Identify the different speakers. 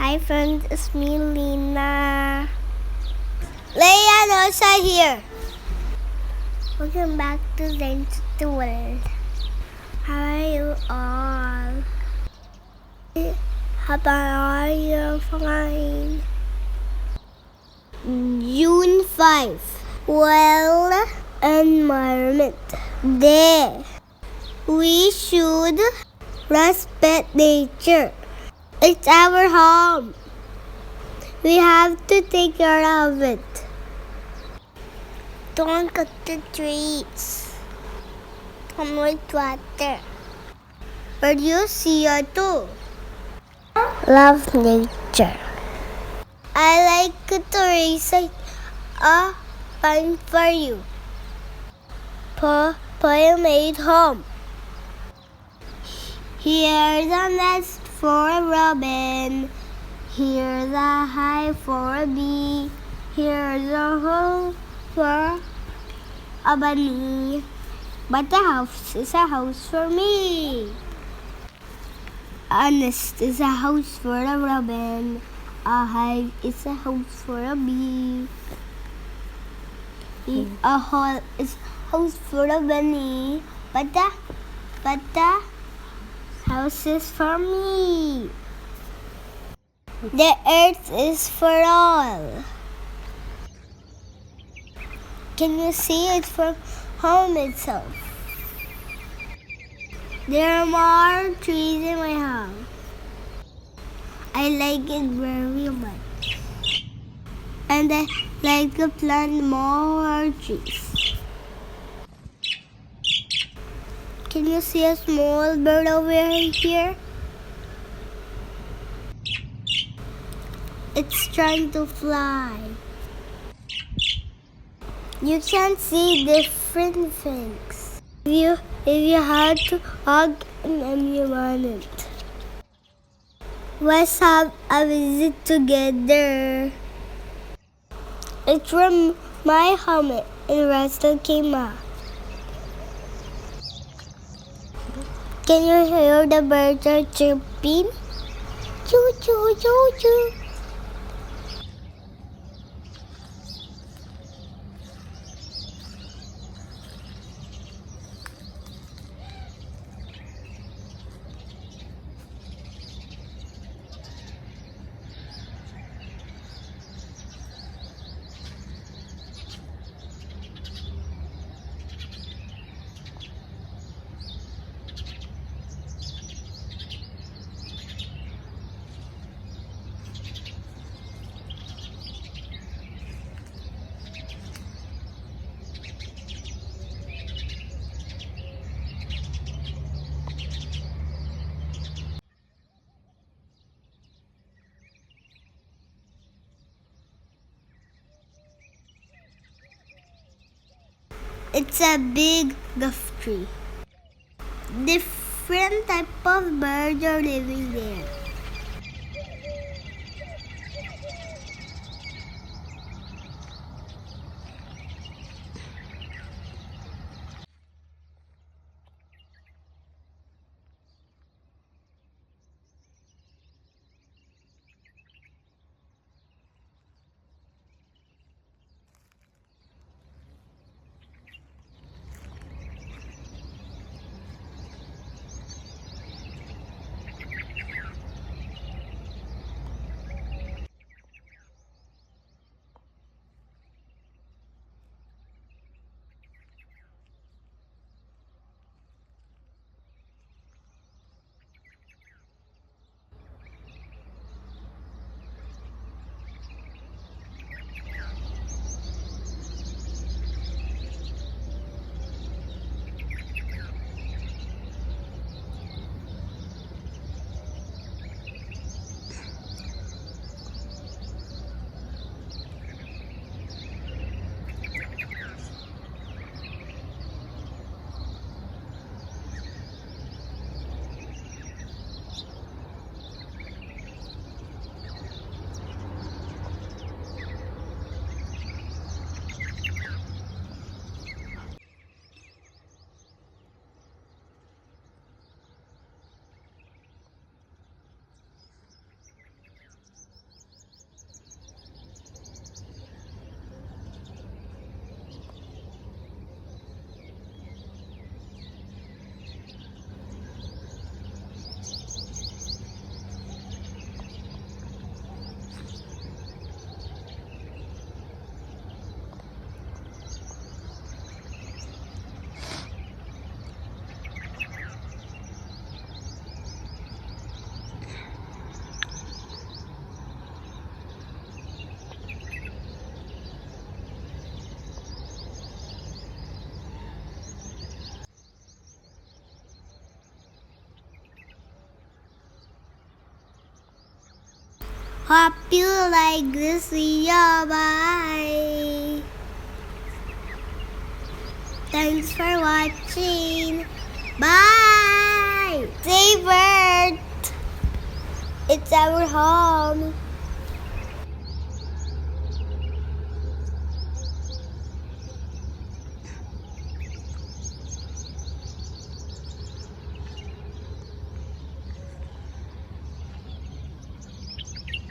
Speaker 1: Hi friends, it's me Lina. Leia and Elsa here. Welcome back to Zains the World. How are you all? How are you? Fine. June 5. Well, environment day. We should respect nature. It's our home. We have to take care of it. Don't cut the trees. Don't waste water. Produce CO2. Love nature. I like to recite a poem for you. Poem made home. Here's a nest for a robin. Here's a hive for a bee. Here's a hole for a bunny. But the house is a house for me. A nest is a house for a robin. A hive is a house for a bee. A hole is a house for a bunny. But the house is for me. The earth is for all. Can you see it from home itself? There are more trees in my house. I like it very much. And I like to plant more trees. Can you see a small bird over here? It's trying to fly. You can see different things. If you had to hug an environment. Let's have a visit together. It's from my home in Russell Kima. Can you hear the birds are chirping? Choo choo choo choo. It's a big gulf tree. Different type of birds are living there. Hope you like this video. Bye. Thanks for watching. Bye. Save Earth. It's our home.